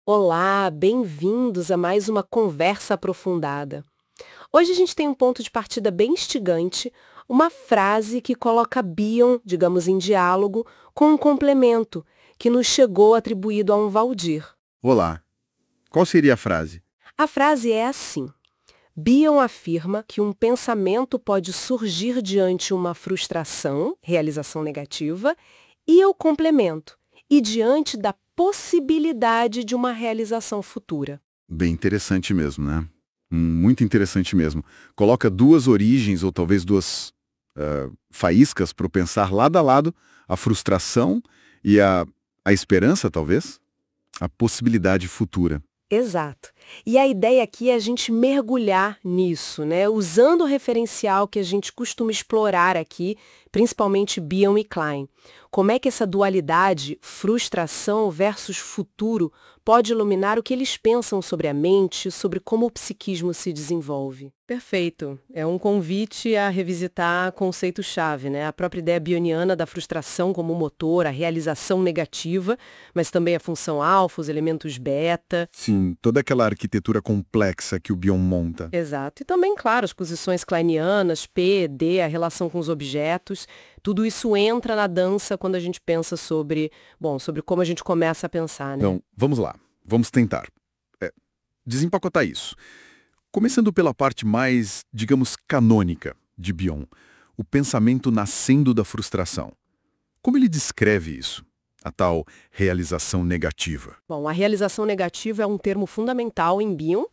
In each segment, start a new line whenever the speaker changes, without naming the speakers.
Olá, bem-vindos a mais uma conversa aprofundada. Hoje a gente tem um ponto de partida bem instigante, uma frase que coloca Bion, digamos, em diálogo com um complemento que nos chegou atribuído a um Valdir.
Olá. Qual seria a frase?
A frase é assim: Bion afirma que um pensamento pode surgir diante uma frustração, realização negativa, e eu complemento, e diante da possibilidade de uma realização futura.
Bem interessante mesmo, né? Muito interessante mesmo. Coloca duas origens, ou talvez duas faíscas para o pensar lado a lado, a frustração e a esperança, talvez, a possibilidade futura.
Exato. E a ideia aqui é a gente mergulhar nisso, né? Usando o referencial que a gente costuma explorar aqui, principalmente Bion e Klein. Como é que essa dualidade, frustração versus futuro, pode iluminar o que eles pensam sobre a mente, sobre como o psiquismo se desenvolve? Perfeito. É um convite a revisitar conceito-chave, né? A própria ideia bioniana da frustração como motor, a realização negativa, mas também a função alfa, os elementos beta.
Sim, toda aquela arquitetura complexa que o Bion monta.
Exato. E também, claro, as posições kleinianas, P, D, a relação com os objetos. Tudo isso entra na dança quando a gente pensa sobre como a gente começa a pensar, né?
Então, vamos lá. Vamos tentar. Desempacotar isso. Começando pela parte mais, digamos, canônica de Bion, o pensamento nascendo da frustração. Como ele descreve isso? A tal realização negativa.
Bom, a realização negativa é um termo fundamental em Bion.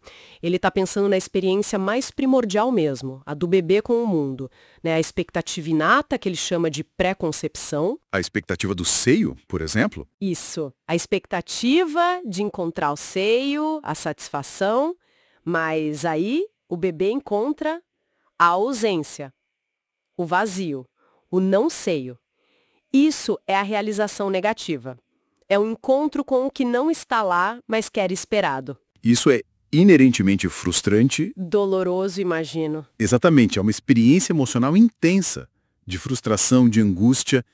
Ele está pensando na experiência mais primordial mesmo, a do bebê com o mundo, né? A expectativa inata, que ele chama de pré-concepção.
A expectativa do seio, por exemplo?
Isso. A expectativa de encontrar o seio, a satisfação, mas aí o bebê encontra a ausência, o vazio, o não seio. Isso é a realização negativa. É um encontro com o que não está lá, mas que era esperado.
Isso é inerentemente frustrante.
Doloroso, imagino.
Exatamente, é uma experiência emocional intensa, de frustração, de angústia.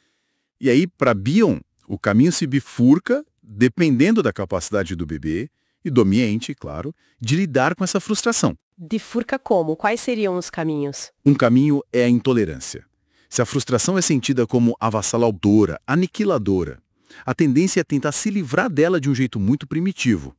E aí, para Bion, o caminho se bifurca dependendo da capacidade do bebê e do ambiente, claro, de lidar com essa frustração.
Bifurca como? Quais seriam os caminhos?
Um caminho é a intolerância. Se a frustração é sentida como avassaladora, aniquiladora, a tendência é tentar se livrar dela de um jeito muito primitivo.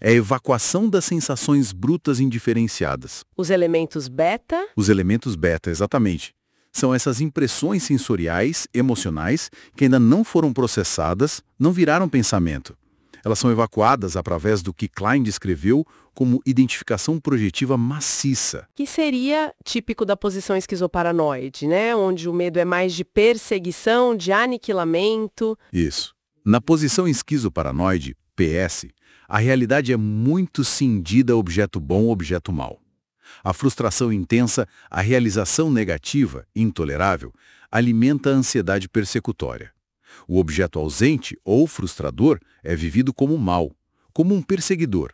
É a evacuação das sensações brutas indiferenciadas.
Os elementos beta?
Os elementos beta, exatamente. São essas impressões sensoriais, emocionais, que ainda não foram processadas, não viraram pensamento. Elas são evacuadas através do que Klein descreveu como identificação projetiva maciça.
Que seria típico da posição esquizoparanoide, né? Onde o medo é mais de perseguição, de aniquilamento.
Isso. Na posição esquizoparanoide, PS, a realidade é muito cindida a objeto bom, objeto mau. A frustração intensa, a realização negativa, intolerável, alimenta a ansiedade persecutória. O objeto ausente ou frustrador é vivido como mal, como um perseguidor.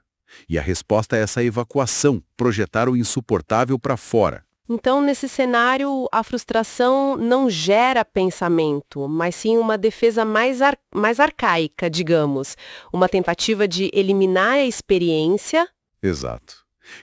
E a resposta é essa evacuação, projetar o insuportável para fora.
Então, nesse cenário, a frustração não gera pensamento, mas sim uma defesa mais arcaica, digamos. Uma tentativa de eliminar a experiência.
Exato.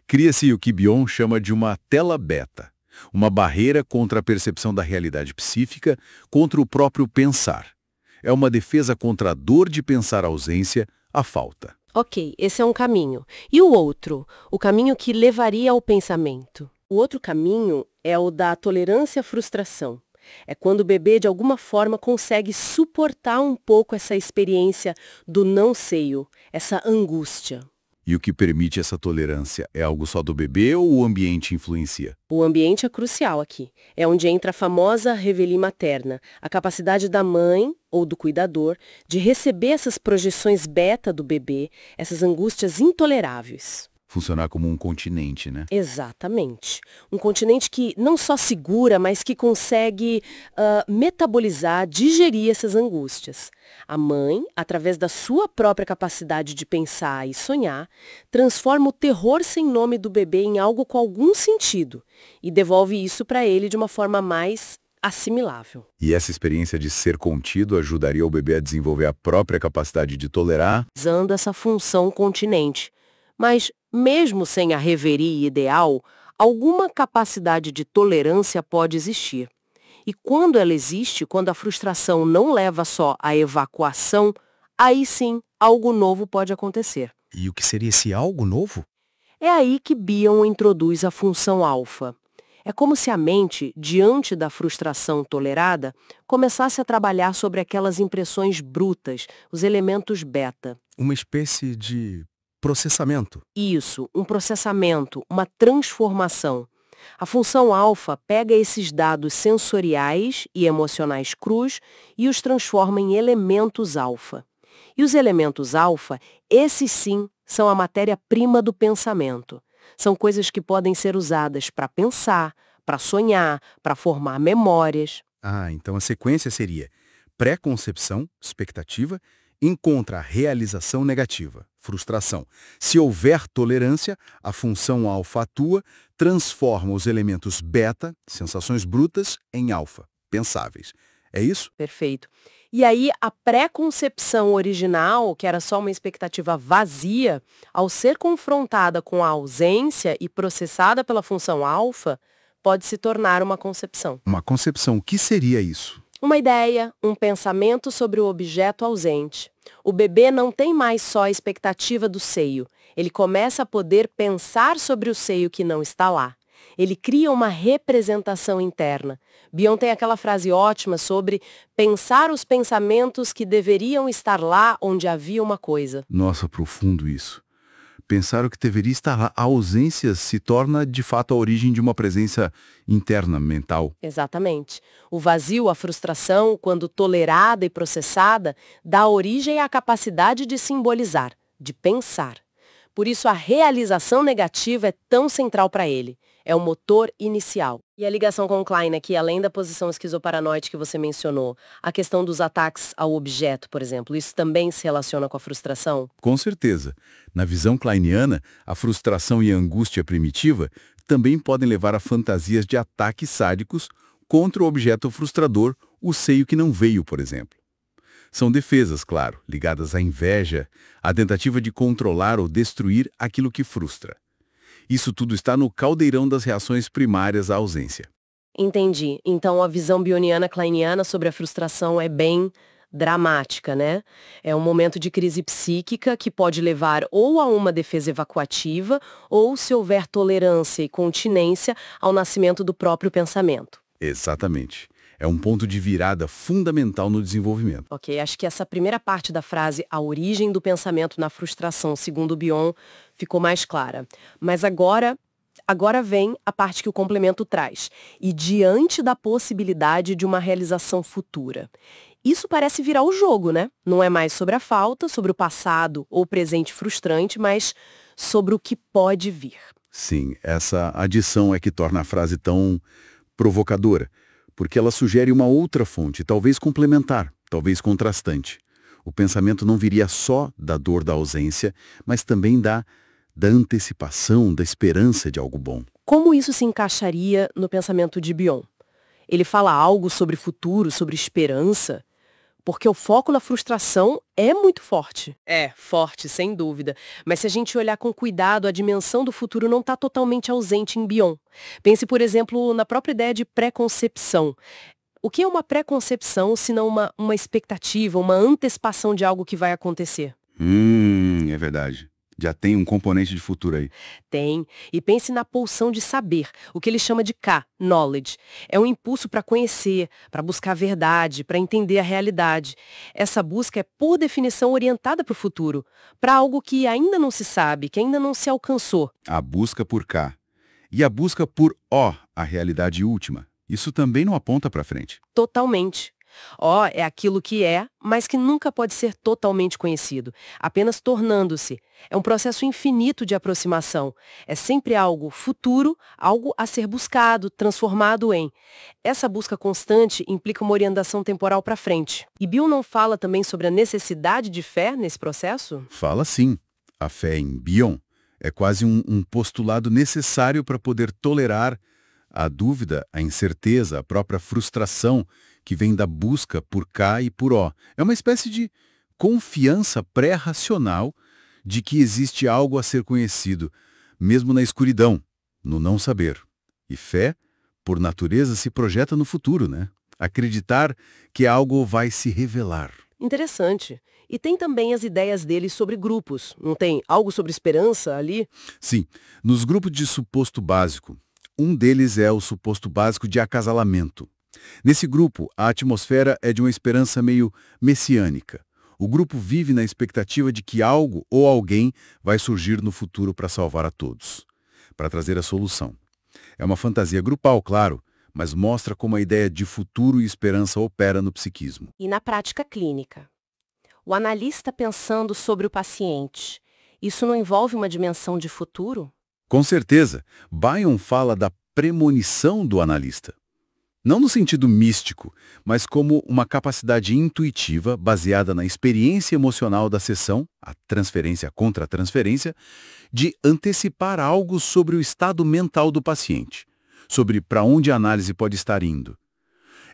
Cria-se o que Bion chama de uma tela beta, uma barreira contra a percepção da realidade psíquica, contra o próprio pensar. É uma defesa contra a dor de pensar a ausência, a falta.
Ok, esse é um caminho. E o outro? O caminho que levaria ao pensamento? O outro caminho é o da tolerância à frustração. É quando o bebê, de alguma forma, consegue suportar um pouco essa experiência do não seio, essa angústia.
E o que permite essa tolerância é algo só do bebê ou o ambiente influencia?
O ambiente é crucial aqui. É onde entra a famosa revelia materna, a capacidade da mãe ou do cuidador de receber essas projeções beta do bebê, essas angústias intoleráveis.
Funcionar como um continente, né?
Exatamente. Um continente que não só segura, mas que consegue metabolizar, digerir essas angústias. A mãe, através da sua própria capacidade de pensar e sonhar, transforma o terror sem nome do bebê em algo com algum sentido e devolve isso para ele de uma forma mais assimilável.
E essa experiência de ser contido ajudaria o bebê a desenvolver a própria capacidade de tolerar?
Usando essa função continente. Mas, mesmo sem a reverie ideal, alguma capacidade de tolerância pode existir. E quando ela existe, quando a frustração não leva só à evacuação, aí sim, algo novo pode acontecer.
E o que seria esse algo novo?
É aí que Bion introduz a função alfa. É como se a mente, diante da frustração tolerada, começasse a trabalhar sobre aquelas impressões brutas, os elementos beta.
Uma espécie de processamento.
Isso, um processamento, uma transformação. A função alfa pega esses dados sensoriais e emocionais crus e os transforma em elementos alfa. E os elementos alfa, esses sim, são a matéria-prima do pensamento. São coisas que podem ser usadas para pensar, para sonhar, para formar memórias.
Ah, então a sequência seria pré-concepção, expectativa, encontra a realização negativa, frustração. Se houver tolerância, a função alfa atua, transforma os elementos beta, sensações brutas, em alfa, pensáveis. É isso?
Perfeito. E aí, a pré-concepção original, que era só uma expectativa vazia, ao ser confrontada com a ausência e processada pela função alfa, pode se tornar uma concepção.
Uma concepção, o que seria isso?
Uma ideia, um pensamento sobre o objeto ausente. O bebê não tem mais só a expectativa do seio. Ele começa a poder pensar sobre o seio que não está lá. Ele cria uma representação interna. Bion tem aquela frase ótima sobre pensar os pensamentos que deveriam estar lá onde havia uma coisa.
Nossa, profundo isso. Pensar o que deveria estar lá. A ausência se torna, de fato, a origem de uma presença interna, mental.
Exatamente. O vazio, a frustração, quando tolerada e processada, dá origem à capacidade de simbolizar, de pensar. Por isso, a realização negativa é tão central para ele. É o motor inicial. E a ligação com o Klein aqui, além da posição esquizoparanoide que você mencionou, a questão dos ataques ao objeto, por exemplo, isso também se relaciona com a frustração?
Com certeza. Na visão kleiniana, a frustração e a angústia primitiva também podem levar a fantasias de ataques sádicos contra o objeto frustrador, o seio que não veio, por exemplo. São defesas, claro, ligadas à inveja, à tentativa de controlar ou destruir aquilo que frustra. Isso tudo está no caldeirão das reações primárias à ausência.
Entendi. Então a visão bioniana kleiniana sobre a frustração é bem dramática, né? É um momento de crise psíquica que pode levar ou a uma defesa evacuativa ou, se houver tolerância e continência, ao nascimento do próprio pensamento.
Exatamente. É um ponto de virada fundamental no desenvolvimento.
Ok, acho que essa primeira parte da frase, a origem do pensamento na frustração, segundo Bion, ficou mais clara. Mas agora vem a parte que o complemento traz. E diante da possibilidade de uma realização futura. Isso parece virar o jogo, né? Não é mais sobre a falta, sobre o passado ou presente frustrante, mas sobre o que pode vir.
Sim, essa adição é que torna a frase tão provocadora, porque ela sugere uma outra fonte, talvez complementar, talvez contrastante. O pensamento não viria só da dor da ausência, mas também da antecipação, da esperança de algo bom.
Como isso se encaixaria no pensamento de Bion? Ele fala algo sobre futuro, sobre esperança? Porque o foco na frustração é muito forte. É, forte, sem dúvida. Mas se a gente olhar com cuidado, a dimensão do futuro não está totalmente ausente em Bion. Pense, por exemplo, na própria ideia de pré-concepção. O que é uma pré-concepção, se não uma expectativa, uma antecipação de algo que vai acontecer?
É verdade. Já tem um componente de futuro aí.
Tem. E pense na pulsão de saber, o que ele chama de K, knowledge. É um impulso para conhecer, para buscar a verdade, para entender a realidade. Essa busca é, por definição, orientada para o futuro, para algo que ainda não se sabe, que ainda não se alcançou.
A busca por K. E a busca por O, a realidade última. Isso também não aponta para frente.
Totalmente. Ó, é aquilo que é, mas que nunca pode ser totalmente conhecido, apenas tornando-se. É um processo infinito de aproximação. É sempre algo futuro, algo a ser buscado, transformado em. Essa busca constante implica uma orientação temporal para frente. E Bill não fala também sobre a necessidade de fé nesse processo?
Fala sim. A fé em Bion é quase um postulado necessário para poder tolerar
A dúvida, a incerteza, a própria frustração que vem da busca por K e por O. É uma espécie de confiança pré-racional de que existe algo a ser conhecido, mesmo na escuridão, no não saber. E fé, por natureza, se projeta no futuro, né? Acreditar que algo vai se revelar.
Interessante. E tem também as ideias dele sobre grupos. Não tem algo sobre esperança ali?
Sim, nos grupos de suposto básico, um deles é o suposto básico de acasalamento. Nesse grupo, a atmosfera é de uma esperança meio messiânica. O grupo vive na expectativa de que algo ou alguém vai surgir no futuro para salvar a todos, para trazer a solução. É uma fantasia grupal, claro, mas mostra como a ideia de futuro e esperança opera no psiquismo.
E na prática clínica? O analista pensando sobre o paciente, isso não envolve uma dimensão de futuro?
Com certeza, Bion fala da premonição do analista. Não no sentido místico, mas como uma capacidade intuitiva baseada na experiência emocional da sessão, a transferência contra a transferência, de antecipar algo sobre o estado mental do paciente, sobre para onde a análise pode estar indo.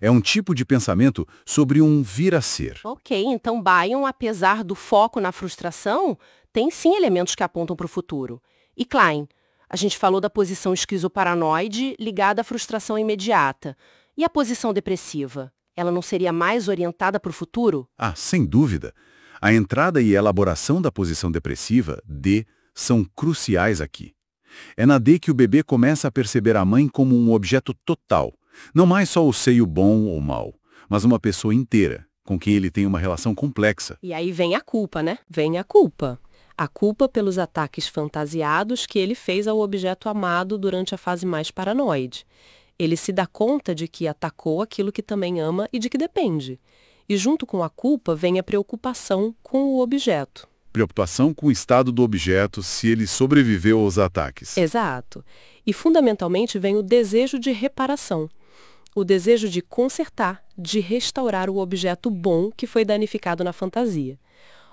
É um tipo de pensamento sobre um vir a ser.
Ok, então Bion, apesar do foco na frustração, tem sim elementos que apontam para o futuro. E Klein, a gente falou da posição esquizoparanoide ligada à frustração imediata. E a posição depressiva? Ela não seria mais orientada para o futuro?
Ah, sem dúvida. A entrada e elaboração da posição depressiva, D, são cruciais aqui. É na D que o bebê começa a perceber a mãe como um objeto total. Não mais só o seio bom ou mau, mas uma pessoa inteira, com quem ele tem uma relação complexa.
E aí vem a culpa, né? Vem a culpa. A culpa pelos ataques fantasiados que ele fez ao objeto amado durante a fase mais paranoide. Ele se dá conta de que atacou aquilo que também ama e de que depende. E junto com a culpa vem a preocupação com o objeto.
Preocupação com o estado do objeto se ele sobreviveu aos ataques.
Exato. E fundamentalmente vem o desejo de reparação. O desejo de consertar, de restaurar o objeto bom que foi danificado na fantasia.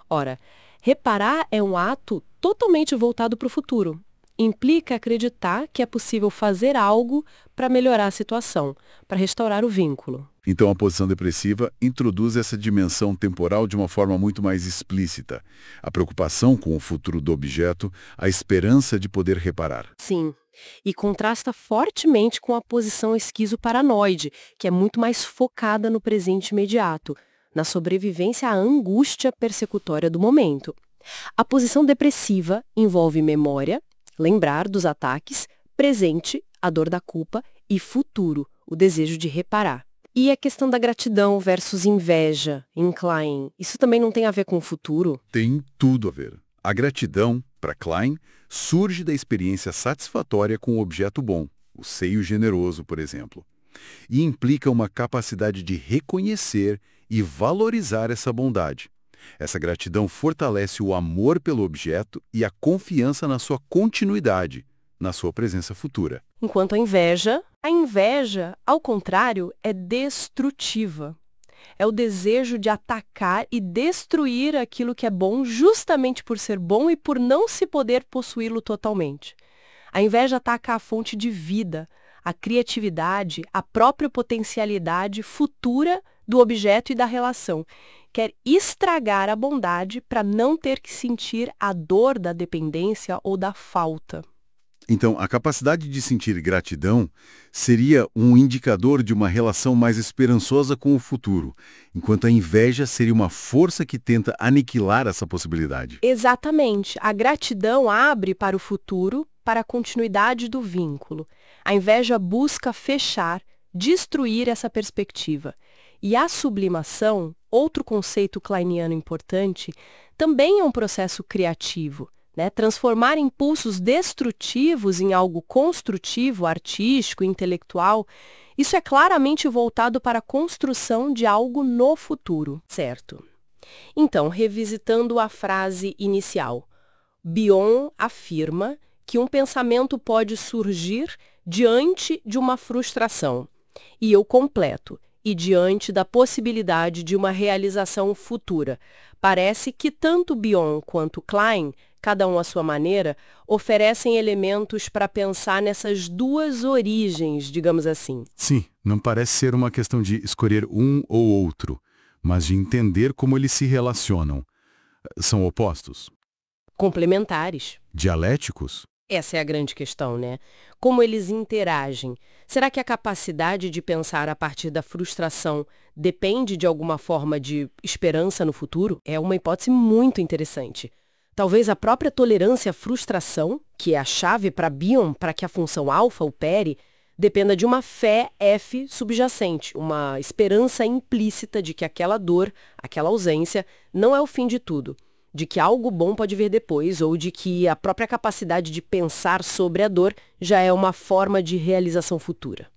Ora, reparar é um ato totalmente voltado para o futuro. Implica acreditar que é possível fazer algo para melhorar a situação, para restaurar o vínculo.
Então a posição depressiva introduz essa dimensão temporal de uma forma muito mais explícita. A preocupação com o futuro do objeto, a esperança de poder reparar.
Sim, e contrasta fortemente com a posição esquizoparanoide, que é muito mais focada no presente imediato, na sobrevivência à angústia persecutória do momento. A posição depressiva envolve memória, lembrar dos ataques, presente, a dor da culpa, e futuro, o desejo de reparar. E a questão da gratidão versus inveja, em Klein, isso também não tem a ver com o futuro?
Tem tudo a ver. A gratidão, para Klein, surge da experiência satisfatória com o objeto bom, o seio generoso, por exemplo, e implica uma capacidade de reconhecer e valorizar essa bondade. Essa gratidão fortalece o amor pelo objeto e a confiança na sua continuidade, na sua presença futura.
Enquanto a inveja, ao contrário, é destrutiva. É o desejo de atacar e destruir aquilo que é bom justamente por ser bom e por não se poder possuí-lo totalmente. A inveja ataca a fonte de vida, a criatividade, a própria potencialidade futura do objeto e da relação. Quer estragar a bondade para não ter que sentir a dor da dependência ou da falta.
Então, a capacidade de sentir gratidão seria um indicador de uma relação mais esperançosa com o futuro, enquanto a inveja seria uma força que tenta aniquilar essa possibilidade.
Exatamente. A gratidão abre para o futuro, para a continuidade do vínculo. A inveja busca fechar, destruir essa perspectiva. E a sublimação, outro conceito kleiniano importante, também é um processo criativo. Transformar impulsos destrutivos em algo construtivo, artístico, intelectual, isso é claramente voltado para a construção de algo no futuro, certo? Então, revisitando a frase inicial, Bion afirma que um pensamento pode surgir diante de uma frustração, e eu completo, e diante da possibilidade de uma realização futura. Parece que tanto Bion quanto Klein cada um à sua maneira, oferecem elementos para pensar nessas duas origens, digamos assim.
Sim, não parece ser uma questão de escolher um ou outro, mas de entender como eles se relacionam. São opostos?
Complementares.
Dialéticos?
Essa é a grande questão, né? Como eles interagem? Será que a capacidade de pensar a partir da frustração depende de alguma forma de esperança no futuro? É uma hipótese muito interessante. Talvez a própria tolerância à frustração, que é a chave para Bion, para que a função alfa opere, dependa de uma fé F subjacente, uma esperança implícita de que aquela dor, aquela ausência, não é o fim de tudo, de que algo bom pode vir depois, ou de que a própria capacidade de pensar sobre a dor já é uma forma de realização futura.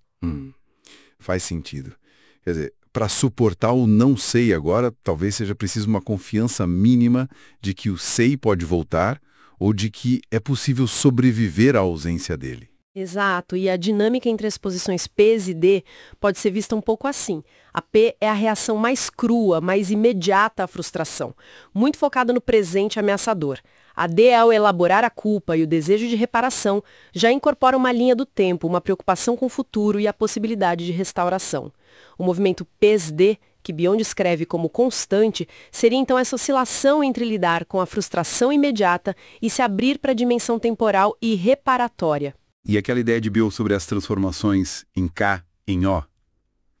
Faz sentido. Quer dizer, para suportar o não sei agora, talvez seja preciso uma confiança mínima de que o sei pode voltar ou de que é possível sobreviver à ausência dele.
Exato, e a dinâmica entre as posições P e D pode ser vista um pouco assim. A P é a reação mais crua, mais imediata à frustração, muito focada no presente ameaçador. A D, ao elaborar a culpa e o desejo de reparação, já incorpora uma linha do tempo, uma preocupação com o futuro e a possibilidade de restauração. O movimento P-D, que Bion descreve como constante, seria então essa oscilação entre lidar com a frustração imediata e se abrir para a dimensão temporal e reparatória.
E aquela ideia de Bion sobre as transformações em K, em O,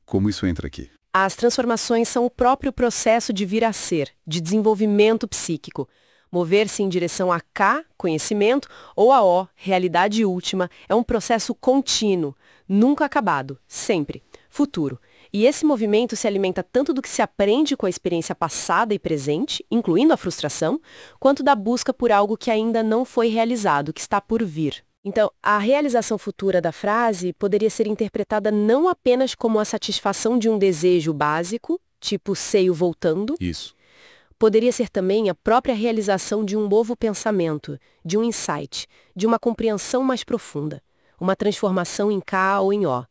como isso entra aqui?
As transformações são o próprio processo de vir a ser, de desenvolvimento psíquico. Mover-se em direção a K, conhecimento, ou a O, realidade última, é um processo contínuo, nunca acabado, sempre, futuro. E esse movimento se alimenta tanto do que se aprende com a experiência passada e presente, incluindo a frustração, quanto da busca por algo que ainda não foi realizado, que está por vir. Então, a realização futura da frase poderia ser interpretada não apenas como a satisfação de um desejo básico, tipo seio voltando.
Isso.
Poderia ser também a própria realização de um novo pensamento, de um insight, de uma compreensão mais profunda, uma transformação em K ou em O.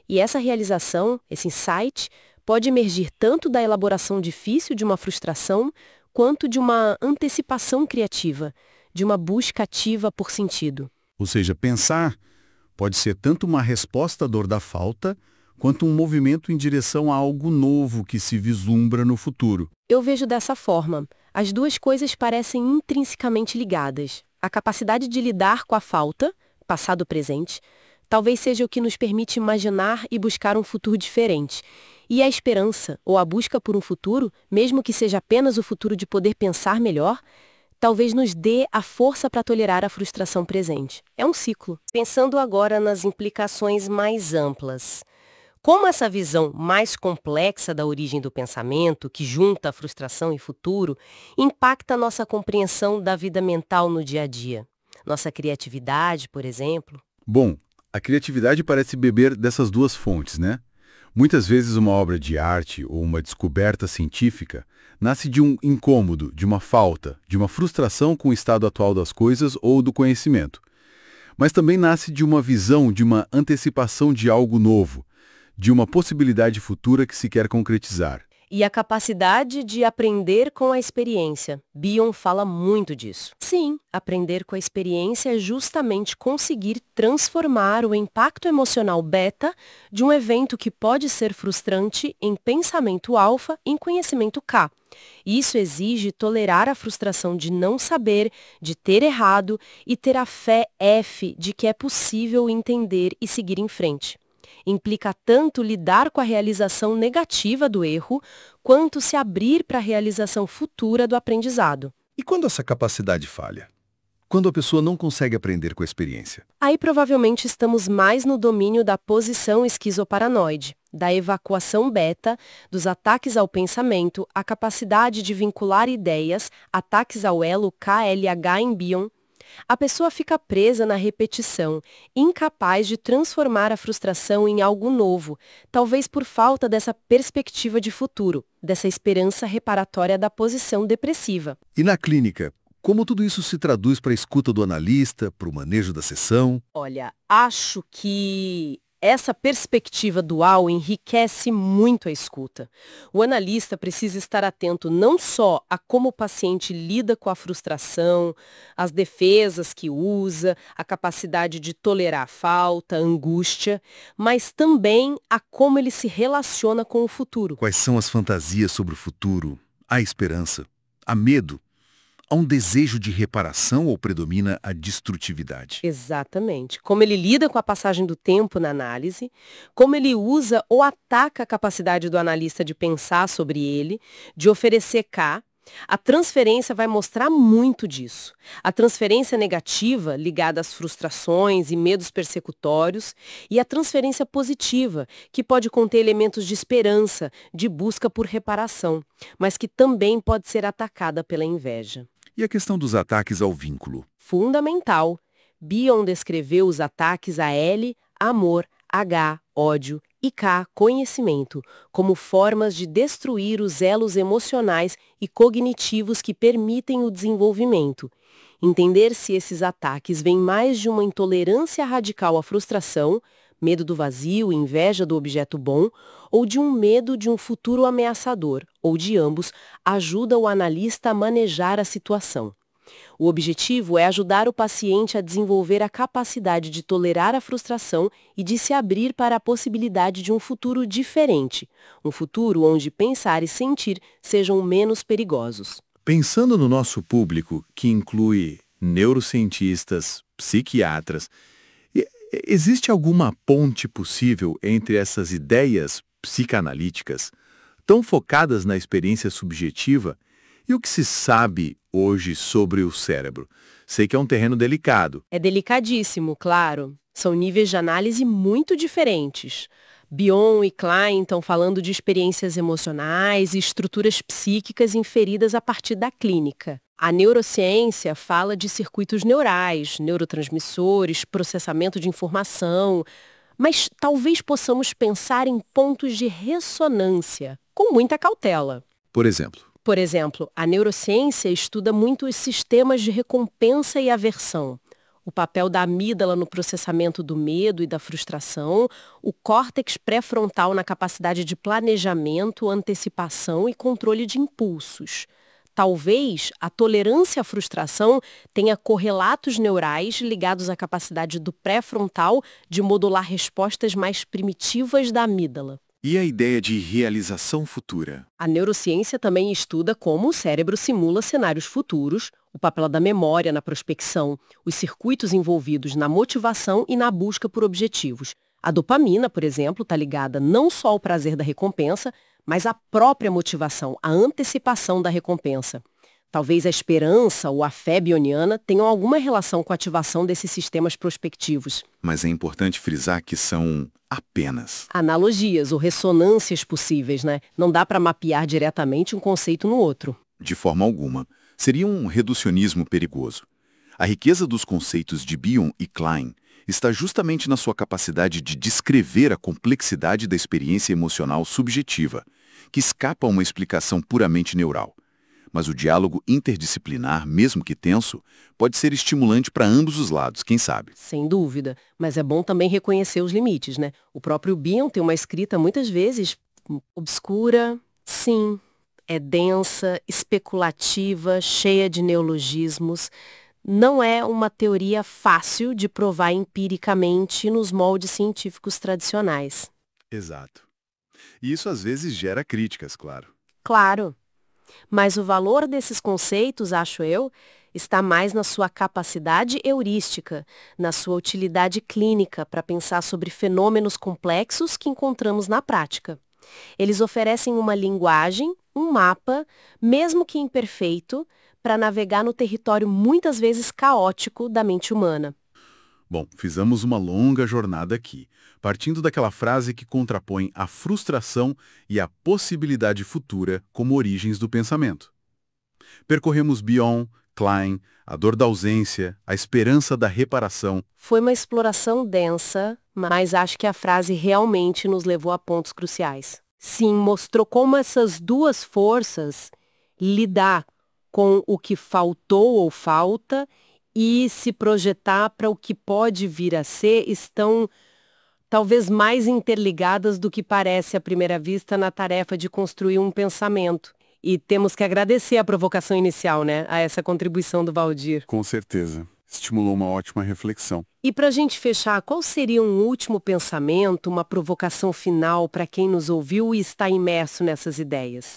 E essa realização, esse insight, pode emergir tanto da elaboração difícil de uma frustração, quanto de uma antecipação criativa, de uma busca ativa por sentido.
Ou seja, pensar pode ser tanto uma resposta à dor da falta, quanto um movimento em direção a algo novo que se vislumbra no futuro.
Eu vejo dessa forma. As duas coisas parecem intrinsecamente ligadas. A capacidade de lidar com a falta, passado-presente, talvez seja o que nos permite imaginar e buscar um futuro diferente. E a esperança, ou a busca por um futuro, mesmo que seja apenas o futuro de poder pensar melhor, talvez nos dê a força para tolerar a frustração presente. É um ciclo. Pensando agora nas implicações mais amplas. Como essa visão mais complexa da origem do pensamento, que junta a frustração e futuro, impacta a nossa compreensão da vida mental no dia a dia? Nossa criatividade, por exemplo?
Bom, a criatividade parece beber dessas duas fontes, né? Muitas vezes uma obra de arte ou uma descoberta científica nasce de um incômodo, de uma falta, de uma frustração com o estado atual das coisas ou do conhecimento. Mas também nasce de uma visão, de uma antecipação de algo novo, de uma possibilidade futura que se quer concretizar.
E a capacidade de aprender com a experiência. Bion fala muito disso. Sim, aprender com a experiência é justamente conseguir transformar o impacto emocional beta de um evento que pode ser frustrante em pensamento alfa em conhecimento K. Isso exige tolerar a frustração de não saber, de ter errado e ter a fé F de que é possível entender e seguir em frente. Implica tanto lidar com a realização negativa do erro, quanto se abrir para a realização futura do aprendizado.
E quando essa capacidade falha? Quando a pessoa não consegue aprender com a experiência?
Aí provavelmente estamos mais no domínio da posição esquizoparanoide, da evacuação beta, dos ataques ao pensamento, a capacidade de vincular ideias, ataques ao elo KLH em Bion. A pessoa fica presa na repetição, incapaz de transformar a frustração em algo novo, talvez por falta dessa perspectiva de futuro, dessa esperança reparatória da posição depressiva.
E na clínica, como tudo isso se traduz para a escuta do analista, para o manejo da sessão?
Olha, acho que Essa perspectiva dual enriquece muito a escuta. O analista precisa estar atento não só a como o paciente lida com a frustração, as defesas que usa, a capacidade de tolerar a falta, a angústia, mas também a como ele se relaciona com o futuro.
Quais são as fantasias sobre o futuro? Há esperança? Há medo? Há um desejo de reparação ou predomina a destrutividade?
Exatamente. Como ele lida com a passagem do tempo na análise, como ele usa ou ataca a capacidade do analista de pensar sobre ele, de oferecer cá. A transferência vai mostrar muito disso. A transferência negativa, ligada às frustrações e medos persecutórios, e a transferência positiva, que pode conter elementos de esperança, de busca por reparação, mas que também pode ser atacada pela inveja.
E a questão dos ataques ao vínculo?
Fundamental. Bion descreveu os ataques a L, amor, H, ódio, e K, conhecimento, como formas de destruir os elos emocionais e cognitivos que permitem o desenvolvimento. Entender se esses ataques vêm mais de uma intolerância radical à frustração, medo do vazio, inveja do objeto bom, ou de um medo de um futuro ameaçador, ou de ambos, ajuda o analista a manejar a situação. O objetivo é ajudar o paciente a desenvolver a capacidade de tolerar a frustração e de se abrir para a possibilidade de um futuro diferente, um futuro onde pensar e sentir sejam menos perigosos.
Pensando no nosso público, que inclui neurocientistas, psiquiatras, existe alguma ponte possível entre essas ideias psicanalíticas, tão focadas na experiência subjetiva, e o que se sabe hoje sobre o cérebro? Sei que é um terreno delicado.
É delicadíssimo, claro. São níveis de análise muito diferentes. Bion e Klein estão falando de experiências emocionais e estruturas psíquicas inferidas a partir da clínica. A neurociência fala de circuitos neurais, neurotransmissores, processamento de informação, mas talvez possamos pensar em pontos de ressonância, com muita cautela.
Por exemplo,
A neurociência estuda muito os sistemas de recompensa e aversão, o papel da amígdala no processamento do medo e da frustração, o córtex pré-frontal na capacidade de planejamento, antecipação e controle de impulsos. Talvez a tolerância à frustração tenha correlatos neurais ligados à capacidade do pré-frontal de modular respostas mais primitivas da amígdala.
e a ideia de realização futura?
A neurociência também estuda como o cérebro simula cenários futuros, o papel da memória na prospecção, os circuitos envolvidos na motivação e na busca por objetivos. A dopamina, por exemplo, está ligada não só ao prazer da recompensa, mas à própria motivação, à antecipação da recompensa. Talvez a esperança ou a fé bioniana tenham alguma relação com a ativação desses sistemas prospectivos.
Mas é importante frisar que são apenas
Analogias ou ressonâncias possíveis, né? Não dá para mapear diretamente um conceito no outro.
de forma alguma. Seria um reducionismo perigoso. A riqueza dos conceitos de Bion e Klein está justamente na sua capacidade de descrever a complexidade da experiência emocional subjetiva, que escapa a uma explicação puramente neural. Mas o diálogo interdisciplinar, mesmo que tenso, pode ser estimulante para ambos os lados, quem sabe?
Sem dúvida, mas é bom também reconhecer os limites, né? O próprio Bion tem uma escrita muitas vezes obscura, sim, é densa, especulativa, cheia de neologismos. Não é uma teoria fácil de provar empiricamente nos moldes científicos tradicionais.
Exato. E isso às vezes gera críticas, claro.
Claro, mas o valor desses conceitos, acho eu, está mais na sua capacidade heurística, na sua utilidade clínica para pensar sobre fenômenos complexos que encontramos na prática. Eles oferecem uma linguagem, um mapa, mesmo que imperfeito, para navegar no território muitas vezes caótico da mente humana.
Bom, fizemos uma longa jornada aqui, partindo daquela frase que contrapõe a frustração e a possibilidade futura como origens do pensamento. Percorremos Bion, Klein, a dor da ausência, a esperança da reparação.
Foi uma exploração densa, mas acho que a frase realmente nos levou a pontos cruciais. Sim, mostrou como essas duas forças lidar com o que faltou ou falta e se projetar para o que pode vir a ser estão talvez mais interligadas do que parece à primeira vista na tarefa de construir um pensamento. E temos que agradecer a provocação inicial, né, a essa contribuição do Valdir.
Com certeza. Estimulou uma ótima reflexão.
E para a gente fechar, qual seria um último pensamento, uma provocação final para quem nos ouviu e está imerso nessas ideias?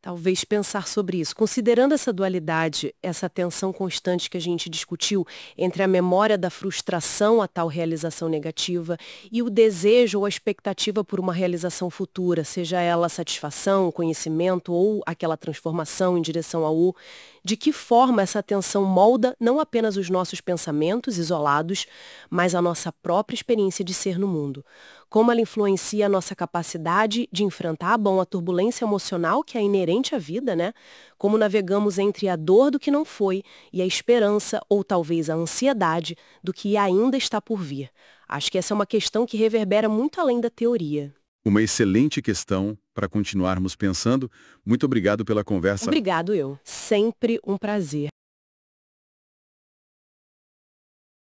Talvez pensar sobre isso, considerando essa dualidade, essa tensão constante que a gente discutiu entre a memória da frustração a tal realização negativa e o desejo ou a expectativa por uma realização futura, seja ela satisfação, conhecimento ou aquela transformação em direção ao U, de que forma essa tensão molda não apenas os nossos pensamentos isolados, mas a nossa própria experiência de ser no mundo. Como ela influencia a nossa capacidade de enfrentar a turbulência emocional que é inerente à vida, né? Como navegamos entre a dor do que não foi e a esperança ou talvez a ansiedade do que ainda está por vir. Acho que essa é uma questão que reverbera muito além da teoria.
Uma excelente questão para continuarmos pensando. Muito obrigado pela conversa.
Obrigado eu. Sempre um prazer.